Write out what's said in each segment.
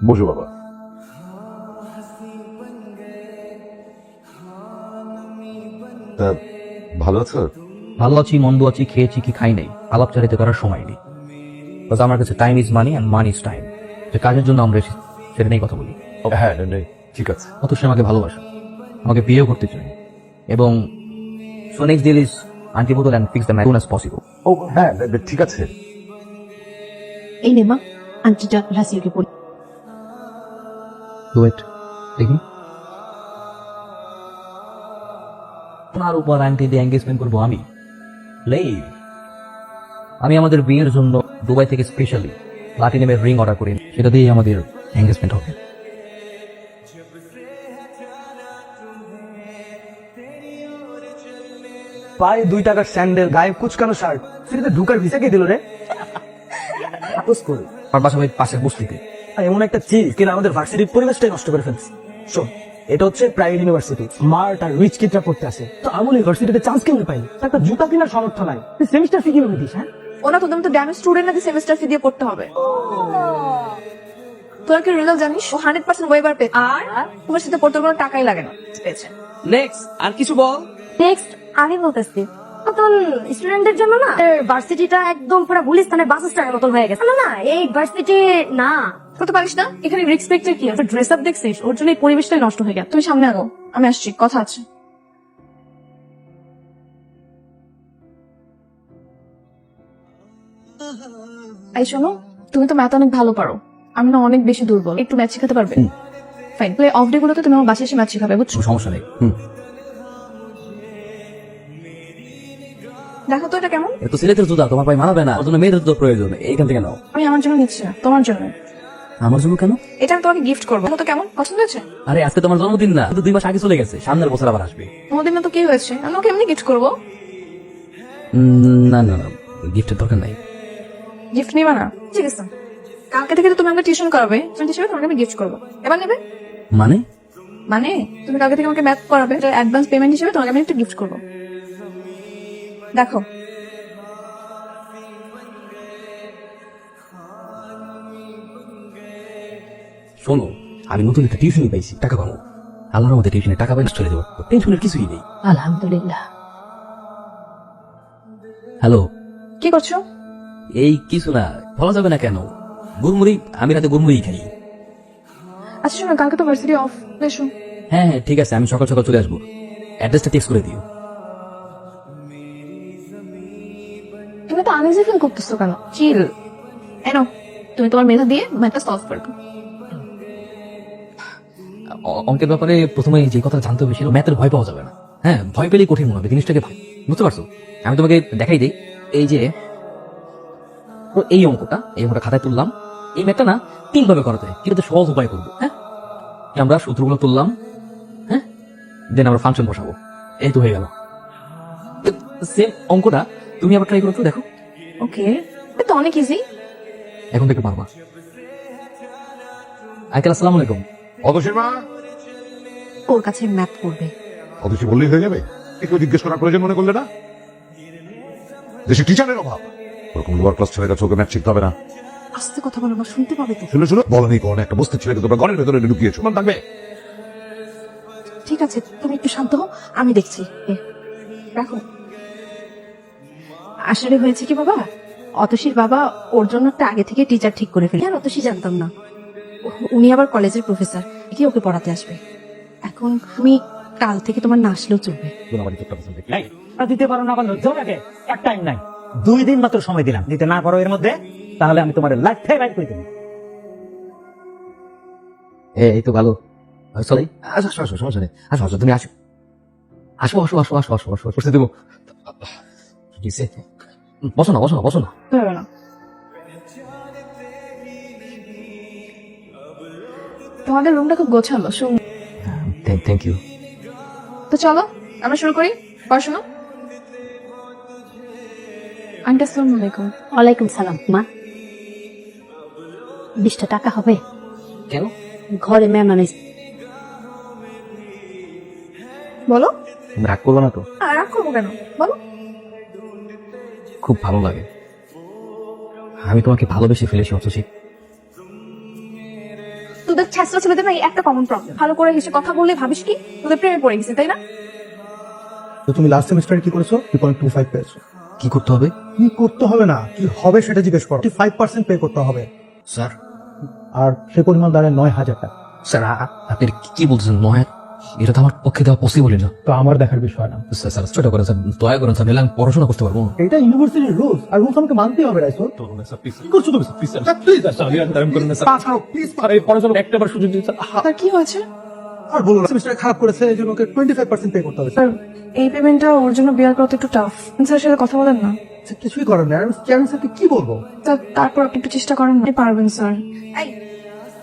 বসো বাবা। তা ভালো আছো? ভালো আছি, মন্দ আছি, খেয়েছি কি খাই নাই, আলাপ চালিতে করার সময় নেই। আমার কাছে time is money and money is time. যে কাজের জন্য আমরা এসেছি সেটা নিয়ে কথা বলি। হ্যাঁ ঠিক আছে। অতসী আমাকে ভালোবাসে, আমাকে বিয়েও করতে চায়, এবং so next deal is aunty বোতল and fix the man as possible. ও হ্যাঁ ঠিক আছে। এই নে মা, আন্টিটা রাসিয়াকে পড়ি। ওয়েট, দেখি আপনার উপর আন্টি দিয়ে এঙ্গেজমেন্ট করবো আমি। আমি আমাদের বিয়ের জন্য দুবাই থেকে স্পেশালি প্লাটিনামের রিং অর্ডার করি, সেটা দিয়েই আমাদের এঙ্গেজমেন্ট হবে। পায়ে 2 টাকার স্যান্ডেল, গায়ে কুচকানো শার্ট, সেটাতে ঢুকার ভিসা কে দিল রে? আপোস করে আমার বাসা পাশের বস্তিতে। আর এমন একটা চিজ কিনা আমাদের ভার্সিটির পরিবেশটাই নষ্ট করে ফেলছে। শোন, এটা হচ্ছে প্রাইভেট ইউনিভার্সিটি, স্মার্ট আর রিচ কিডরা পড়তে আসে। তো আমল ইউনিভার্সিটিতে চান্স কেমনে পাই? একটা জুতা কেনার সামর্থ্য নাই, তুই সেমিস্টার ফি কিভাবে দিস? হ্যাঁ, ওনা তোদের মতো ড্যামেজ স্টুডেন্ট নাকি সেমিস্টার ফি দিয়ে পড়তে হবে? তোরা কি রিজাল্ট জানিস? ও 100% ওয়েবার পেয়ে, আর তোমার সাথে পড়তে কোনো টাকাই লাগে না, পেয়েছে। নেক্সট আর কিছু বল। নেক্সট আমি বলতেছি, নতুন স্টুডেন্টদের জন্য না ভার্সিটিটা একদম পুরো গুলিস্তানের বাস স্ট্যান্ডের মতন হয়ে গেছে। না এই ভার্সিটি না করতে পারিস না? এখানে রেসপেক্টের কি আছে? ড্রেস আপ দেখছিস? ওর জন্য এই পরিবেশটাই নষ্ট হয়ে গেল। তুমি সামনে আগো, আমি আসছি, কথা আছে। এই শোনো, তুমি তো ম্যাথ অনেক ভালো পারো, আমি না অনেক বেশি দুর্বল, একটু ম্যাথ শেখাতে পারবে? ফাইন, প্লে অফ ডে গুলোতে তুমি আমার বাসায় এসে ম্যাথ শেখাবে, বুঝছো? সমস্যা নেই। দেখো তো এটা কেমন। তো ছেলেদের জুতা তোমার পায়ে মানাবে না, ওর জন্য মেয়েদের জুতো প্রয়োজন, এইখান থেকে নাও। আমি আমার জন্য নিচ্ছি না, তোমার জন্য। আমার জন্য কেন? এটা আমি তোমাকে গিফট করবো, দেখো তো কেমন, পছন্দ হয়েছে? আরে আজকে তোমার জন্মদিন না, কিন্তু 2 মাস আগে চলে গেছে, সামনের বছর আবার আসবে। তোমাদের মতো কি হয়েছে, আমি ওকে এমনি গিফট করবো। না না না, গিফটের দরকার নাই। গিফট নিবা না? ঠিক আছে, কালকে থেকে তো তুমি আমাকে টিউশন করাবে, টিউশন হিসেবে তোমাকে আমি গিফট করবো। এবার নেবে? মানে? মানে তুমি কালকে থেকে আমাকে ম্যাথ করাবে, অ্যাডভান্স পেমেন্ট হিসেবে তোমাকে আমি একটা গিফট করবো। দেখো, শোনো, আমি নতুন একটা টিউশনই পাইছি, টাকা পাবো। আল্লাহর মধ্যে টিউশনে টাকা পাই চলে যাবো, টেনশনের কিছুই নেই। আলহামদুলিল্লাহ। হ্যালো, কি করছো? এই কিছু না, বলা যাবে না কেন। গুড়মুড়ি, আমি রাতে গুড়মুড়ি খাই। আচ্ছা শোনো, কালকে তো ভার্সিটি অফ, এসো। হ্যাঁ হ্যাঁ ঠিক আছে, আমি সকাল সকাল চলে আসবো। অ্যাড্রেসটা টেক্সট করে দিও। তুমি তো আনইজি ফিল করতেছো কেন? চিল। এনো, তুমি তোমার মেধা দিয়ে ম্যাথটা সলভ করবে। অঙ্কের ব্যাপারে প্রথমে যে কথা জানতে হবে সেটা ম্যাথের ভয় পাওয়া যাবে না। হ্যাঁ, ভয় পেলেই কঠিন মনে হবে জিনিসটাকে, বুঝতে পারছো? আমি তোমাকে দেখাই দিই, এই যে এই অঙ্কটা খাতায় তুললাম। এই ম্যাথটা না 3 ভাবে করাতে হয়, কিন্তু সহজ উপায় করবো। হ্যাঁ, আমরা সূত্রগুলো তুললাম, হ্যাঁ, দেন আমরা ফাংশন বসাবো, এই তো হয়ে গেল। সেম অঙ্কটা তুমি আবার ট্রাই করো তো, দেখো। ওকে, এটা তো অনেক ইজি। এখন তো একটু পারবা। আঙ্কেল আসসালামু আলাইকুম। অতসীর মা? ওর কাছে ম্যাথ করবে। অতসী বললেই হয়ে যাবে? কেউ জিজ্ঞেস করার প্রয়োজন মনে করলে না? দেশে টিচারের অভাব, ওরকম লোয়ার ক্লাস ছেলেরা চোখে ম্যাথ শিখতে হবে না। আস্তে কথা বলো, বা শুনতে পাবে তো। শুনো বলেনি কোন একটা বস্তির ছেলেকে তোমরা ঘরের ভেতরে ঢুকিয়েছো, মনে থাকবে? ঠিক আছে, তুমি একটু শান্ত হও, আমি দেখছি। রাখো। আসলে হয়েছে কি বাবা, অতসীর বাবা ওর জন্য একটা আগে থেকে টিচার ঠিক করে ফেলে। আর অতসী জানতাম না, উনি আবার কলেজের প্রফেসর, কি ওকে পড়াতে আসবে। এখন তুমি কাল থেকে তোমার না আসলেও চলবে। দিতে পারো না, লজ্জাও লাগে। এক টাইম নাই, 2 দিন মাত্র সময় দিলাম, দিতে না পারো এর মধ্যে, তাহলে আমি তোমার লাইফ থেকে বাইর করে দেবো। এই তো ভালো। চলে আসো আসো আসো, সমস্যা নেই, আসো আসো, তুমি আসো আসো আসো আসো আসো আসো আসো, বসতে দেবো। বসো না বসো না বসো না। হবে না, তোমাদের রুমটা খুব গোছালো, থ্যাংক ইউ। তো চলো আমরা শুরু করি পড়াশোনা। আন্টি আসসালামু আলাইকুম। ওয়ালাইকুম সালাম। মা, 20টা টাকা হবে? কেন? ঘরে মেহমান এসে। বলো। তুমি রাগ করবে না তো? রাগ করবো কেন, বলো। খুব ভালো লাগে, আমি তোমাকে ভালোবেসে ফেলেছি অথচ তোদের ছেঁচড়া ছেলেদের না এই একটা কমন প্রবলেম, ভালো করে হেসে কথা বললে ভাবিস কি তোদের প্রেমে পড়ে গেছে, তাই না? তো তুমি লাস্ট সেমিস্টারে কি করেছো? 2.25 পেয়েছো। কি করতে হবে কি করতে হবে না, কি হবে সেটা জিজ্ঞেস করো। 5% পে করতে হবে, স্যার? আর সে পরিমাণ দাঁড়ায় 9,000 টাকা। স্যার আপনি কি বলছেন? নয়, এটা তো আমার পক্ষে দেওয়া পসিবলই না। তো আমার দেখার বিষয় না, স্যার স্যার ছোট করেন স্যার, দয়া করেন স্যার, নাহলে আমি পড়াশোনা করতে পারবো না। এটা ইউনিভার্সিটির রুলস, আর রুলস আমাকে মানতেই হবে। রাইসো কি করছো তুমি sir? Please sir, please sir, আমি আর দাঁড়ান করেন না স্যার। প্লিজ, আরে পড়াশোনা একটাবার সুযোগ দিন স্যার। তার কি হয়েছে? আর বলো না, সেমিস্টারে খারাপ করেছে এই জন্য ওকে 25% পে করতে হবে। স্যার এই পেমেন্টটা ওর জন্য বিয়ার করতে একটু টাফ, স্যার সাথে কথা বলেন না। সে কিছুই করার নেই, আমি চেয়ারম্যান স্যারকে কি বলবো? তারপর আপনি একটু চেষ্টা করেন, আপনি পারবেন স্যার। এই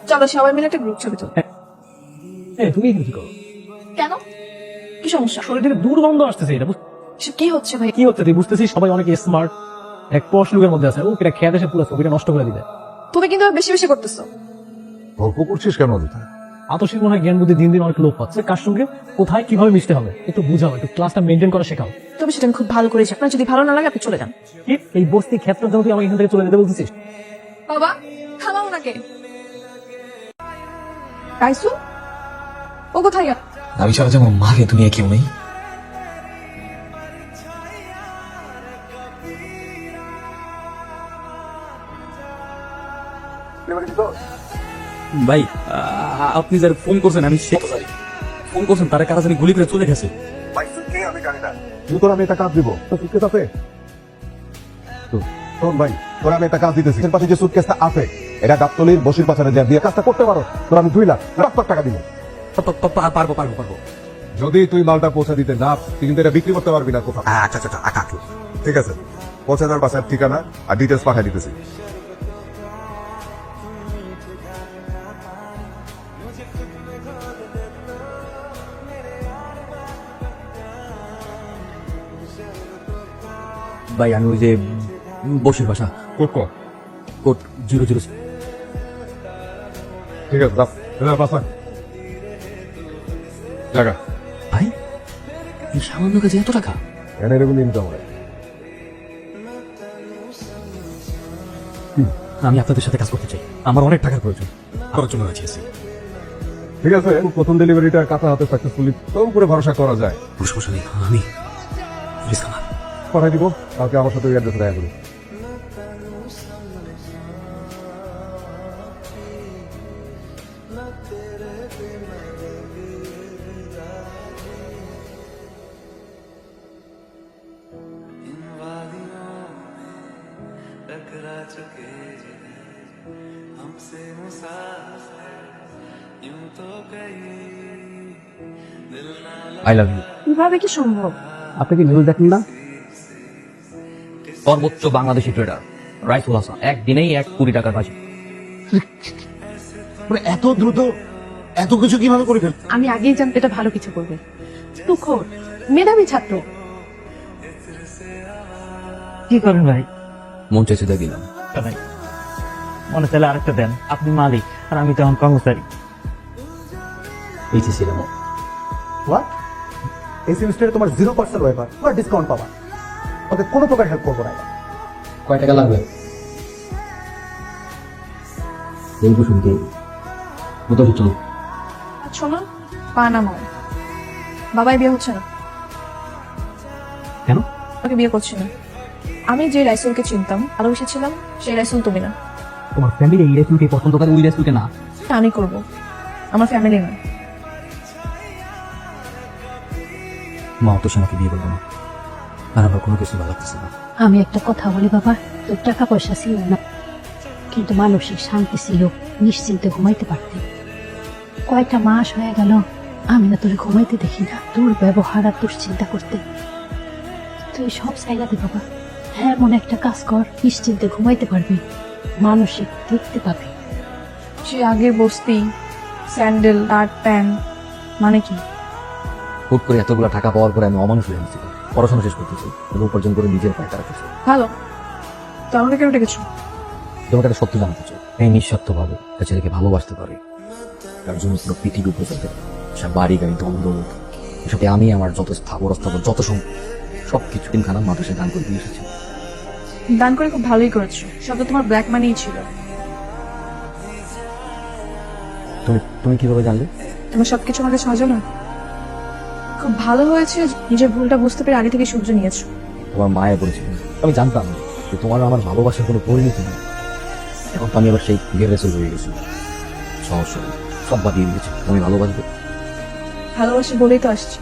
চলো সবাই মিলে একটা গ্রুপ ছবি তুলি। তুমি এখানে কি করো? কেন, কি সমস্যা? শরীর থেকে দুর্গন্ধ আসতেছে, এটা এসব কি হচ্ছে ভাই? কি হচ্ছে তুই বুঝতেছিস? সবাই অনেক স্মার্ট, এক পশ লোকের মধ্যে আছে, ও এটা খেয়ে দেশে পুরো ছবিটা নষ্ট করে দিবে। তুমি কিন্তু বেশি বেশি করতেছো। গল্প করছিস কেন অযথা? আতসীর মনে হয় জ্ঞান বুদ্ধি দিন দিন অনেক লোপ পাচ্ছে, কার সঙ্গে কোথায় কিভাবে মিশতে হবে একটু বুঝাও, একটু ক্লাসটা মেনটেন করা শেখাও। তবে সেটা আমি খুব ভালো করেছি, আপনার যদি ভালো না লাগে আপনি চলে যান। কি এই বস্তি ক্ষেত্রের জন্য তুই আমাকে এখান থেকে চলে যেতে বলতেছিস? বাবা থামাও ওনাকে। রাইসু ও কোথায় গেল? আমি ছাড়া যেমন মাকে দুনিয়া কেউ নেই। ভাই আপনি যার ফোন করছেন আমি সে ফোন করছেন তার কাছে আমি গুলি করে চলে গেছে। তোর আমি একটা কাজ দিব, তো সুটকেস আছে? শোন ভাই, তোর আমি একটা কাজ দিতেছি, এর পাশে যে সুটকেসটা আছে এটা গাবতলির বসির পাচারে দিয়ে কাজটা করতে পারো, তোর আমি 2 লাখ টাকা দিব। পারবো পারবো পারবো। যদি তুই মালটা পৌঁছে দিতে না, তুই কিন্তু এটা বিক্রি করতে পারবি না কোথাও। আচ্ছা আচ্ছা আচ্ছা ঠিক আছে, পৌঁছে দেওয়ার বাসার ঠিকানা আর ডিটেলস পাঠিয়ে দিতেছি। ভাই আমি ওই যে বসির বাসা কোট কর। কোড 00। ঠিক আছে, দাও বাসা টাকা। ভাই এই সামান্য কাজে এত টাকা? এনে এরকম ইনকাম হয়। আমি আপনাদের সাথে কাজ করতে চাই, আমার অনেক টাকার প্রয়োজন, করার জন্য রাজি আছি। ঠিক আছে, প্রথম ডেলিভারিটা কাঁচা হাতে সাকসেসফুলি তোর উপরে ভরসা করা যায়। কোনো সমস্যা নেই, আমি রিস্ক আমার। পাঠাই দিব, কালকে আমার সাথে অ্যাড্রেসে দেখা করি। टकरा चुके हमसे मुसाफिर यूं तो कहीं दिल ना আই লাভ ইউ। কিভাবে কি সম্ভব? আপনি কি নিউজ দেখেন না? সর্বোচ্চ বাংলাদেশি ট্রেডার রাইসুল হাসান একদিনেই 1 কোটি টাকার বাজি। এত দ্রুত এত কিছু কিভাবে করে ফেল? আমি আগেই জানতে এটা ভালো কিছু করবে। তুখোর মেধাবী ছাত্র। কি করেন ভাই? মন চাইছে দিয়ে দিলাম। মনে চাইলে আরেকটা দেন, আপনি মালিক আর আমি তো এখন কর্মচারী। এই যে ছিলাম হোয়াট? এই সেমিস্টারে তোমার 0% ওয়েভার, তোমার ডিসকাউন্ট পাবা, ওকে কোনো প্রকার হেল্প করবো না। কয় টাকা লাগবে? বলবো শুনতে মোটামুটি চলো। শোনো পা নামাও, বাবাই বিয়ে হচ্ছে না। কেন? আমাকে বিয়ে করছি না। আমি যে রাইসুলকে চিনতাম ভালোবেসেছিলাম সেই রাইসুল তুমি না। তোমার ফ্যামিলি এই রেস্টুরেন্টে পছন্দ করে, ওই রেস্টুরেন্টে না। আমি করব, আমার ফ্যামিলি না। মা তো আমাকে বিয়ে করবে না, আর আমার কোনো কিছু ভালো লাগতেছে না। আমি একটা কথা বলি বাবা, তোর টাকা পয়সা ছিল না কিন্তু মানসিক শান্তি ছিল, নিশ্চিন্তে ঘুমাইতে পারতি। কয়টা মাস হয়ে গেল আমি না তোর ঘুমাইতে দেখি না, তোর ব্যবহার আর তোর চিন্তা করতে। তুই সব চাইলাতে বাবা, হ্যাঁ মনে একটা কাজ কর, নিশ্চিন্তে ঘুমাইতে পারবি, মানসিক দেখতে পাবি। সে আগের বস্তি, স্যান্ডেল আর্ট প্যান্ট মানে কি? হুট করে এতগুলো টাকা পাওয়ার পরে আমি অমানুষ হয়ে গেছি। পড়াশোনা শেষ করতেছি এবং উপার্জন করে নিজের পায়ে দাঁড়াতেছি। ভালো, তো আমাকে কেন ডেকেছো? তোমাকে একটা সত্যি জানতে চাই, এই নিঃস্বার্থভাবে একটা ছেলেকে ভালোবাসতে পারে, তার জন্য পুরো পৃথিবী উপরে চলতে পারে, সে বাড়ি গাড়ি দ্বন্দ্ব এসবে আমি আমার যত স্থাবর যত সবকিছু তিনখানা মাদ্রাসায় দান করে দিয়ে এসেছি। দান করে খুব ভালোই করেছো, সব তো তোমার ব্ল্যাক মানিই ছিল। তুমি তুমি কিভাবে জানলে? তোমার সবকিছু আমাকে সহজ না। খুব ভালো হয়েছে নিজের ভুলটা বুঝতে পেরে আগে থেকে সূর্য নিয়েছো। তোমার মায়ে বলেছিল, আমি জানতাম যে তোমার আমার ভালোবাসার কোনো পরিণতি নেই। এখন তো আমি আবার সেই গেরেসে হয়ে গেছি। সমস্যা নেই, সব বাদিয়ে দিয়েছি। তুমি ভালোবাসবে। ভালোবাসি বলেই তো আসছি।